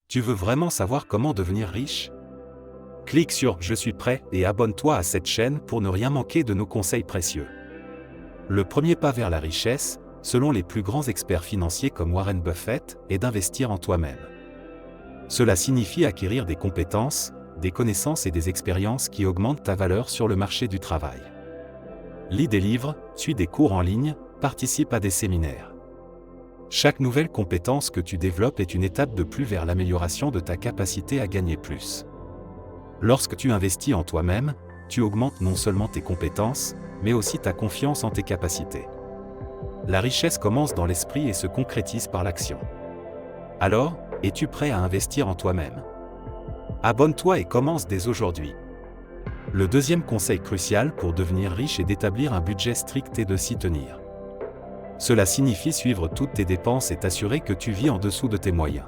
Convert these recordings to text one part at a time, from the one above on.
Tu veux vraiment savoir comment devenir riche? Clique sur « Je suis prêt » et abonne-toi à cette chaîne pour ne rien manquer de nos conseils précieux. Le premier pas vers la richesse, selon les plus grands experts financiers comme Warren Buffett, est d'investir en toi-même. Cela signifie acquérir des compétences, des connaissances et des expériences qui augmentent ta valeur sur le marché du travail. Lis des livres, suis des cours en ligne, participe à des séminaires. Chaque nouvelle compétence que tu développes est une étape de plus vers l'amélioration de ta capacité à gagner plus. Lorsque tu investis en toi-même, tu augmentes non seulement tes compétences, mais aussi ta confiance en tes capacités. La richesse commence dans l'esprit et se concrétise par l'action. Alors, es-tu prêt à investir en toi-même? Abonne-toi et commence dès aujourd'hui. Le deuxième conseil crucial pour devenir riche est d'établir un budget strict et de s'y tenir. Cela signifie suivre toutes tes dépenses et t'assurer que tu vis en dessous de tes moyens.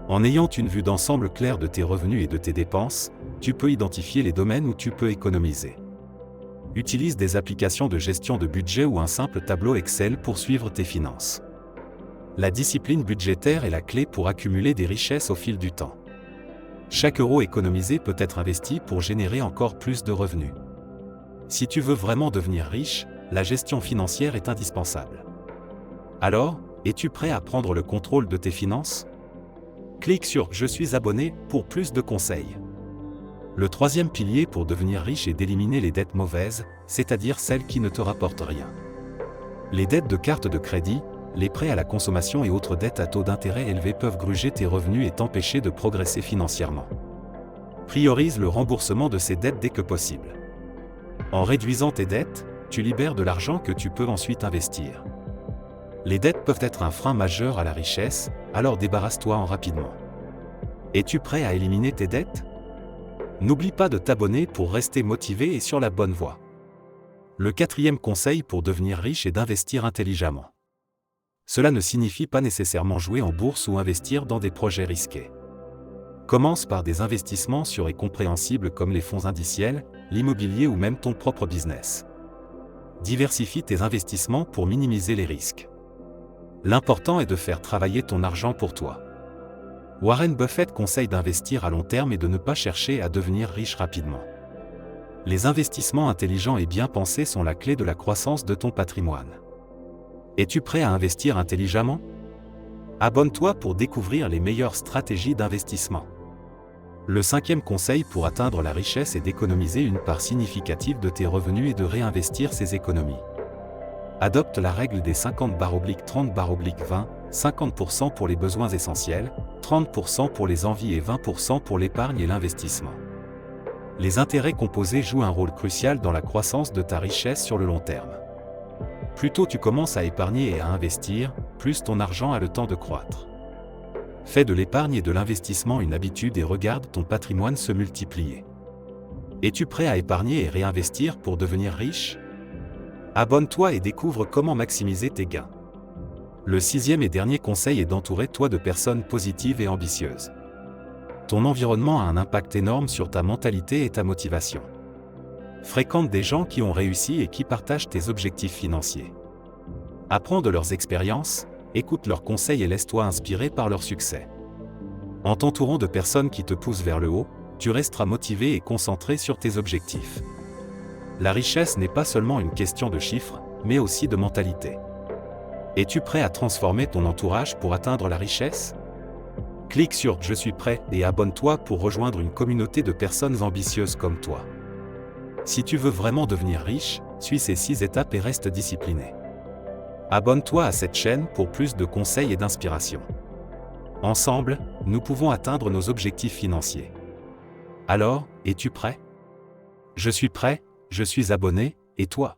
En ayant une vue d'ensemble claire de tes revenus et de tes dépenses, tu peux identifier les domaines où tu peux économiser. Utilise des applications de gestion de budget ou un simple tableau Excel pour suivre tes finances. La discipline budgétaire est la clé pour accumuler des richesses au fil du temps. Chaque euro économisé peut être investi pour générer encore plus de revenus. Si tu veux vraiment devenir riche, la gestion financière est indispensable. Alors, es-tu prêt à prendre le contrôle de tes finances? Clique sur « Je suis abonné » pour plus de conseils. Le troisième pilier pour devenir riche est d'éliminer les dettes mauvaises, c'est-à-dire celles qui ne te rapportent rien. Les dettes de carte de crédit, les prêts à la consommation et autres dettes à taux d'intérêt élevés peuvent gruger tes revenus et t'empêcher de progresser financièrement. Priorise le remboursement de ces dettes dès que possible. En réduisant tes dettes, tu libères de l'argent que tu peux ensuite investir. Les dettes peuvent être un frein majeur à la richesse, alors débarrasse-toi-en rapidement. Es-tu prêt à éliminer tes dettes? N'oublie pas de t'abonner pour rester motivé et sur la bonne voie. Le quatrième conseil pour devenir riche est d'investir intelligemment. Cela ne signifie pas nécessairement jouer en bourse ou investir dans des projets risqués. Commence par des investissements sûrs et compréhensibles comme les fonds indiciels, l'immobilier ou même ton propre business. Diversifie tes investissements pour minimiser les risques. L'important est de faire travailler ton argent pour toi. Warren Buffett conseille d'investir à long terme et de ne pas chercher à devenir riche rapidement. Les investissements intelligents et bien pensés sont la clé de la croissance de ton patrimoine. Es-tu prêt à investir intelligemment? Abonne-toi pour découvrir les meilleures stratégies d'investissement. Le cinquième conseil pour atteindre la richesse est d'économiser une part significative de tes revenus et de réinvestir ces économies. Adopte la règle des 50/30/20, 50% pour les besoins essentiels, 30% pour les envies et 20% pour l'épargne et l'investissement. Les intérêts composés jouent un rôle crucial dans la croissance de ta richesse sur le long terme. Plus tôt tu commences à épargner et à investir, plus ton argent a le temps de croître. Fais de l'épargne et de l'investissement une habitude et regarde ton patrimoine se multiplier. Es-tu prêt à épargner et réinvestir pour devenir riche? Abonne-toi et découvre comment maximiser tes gains. Le sixième et dernier conseil est d'entourer-toi de personnes positives et ambitieuses. Ton environnement a un impact énorme sur ta mentalité et ta motivation. Fréquente des gens qui ont réussi et qui partagent tes objectifs financiers. Apprends de leurs expériences, écoute leurs conseils et laisse-toi inspirer par leur succès. En t'entourant de personnes qui te poussent vers le haut, tu resteras motivé et concentré sur tes objectifs. La richesse n'est pas seulement une question de chiffres, mais aussi de mentalité. Es-tu prêt à transformer ton entourage pour atteindre la richesse? Clique sur « Je suis prêt » et abonne-toi pour rejoindre une communauté de personnes ambitieuses comme toi. Si tu veux vraiment devenir riche, suis ces 6 étapes et reste discipliné. Abonne-toi à cette chaîne pour plus de conseils et d'inspiration. Ensemble, nous pouvons atteindre nos objectifs financiers. Alors, es-tu prêt? Je suis prêt, je suis abonné, et toi?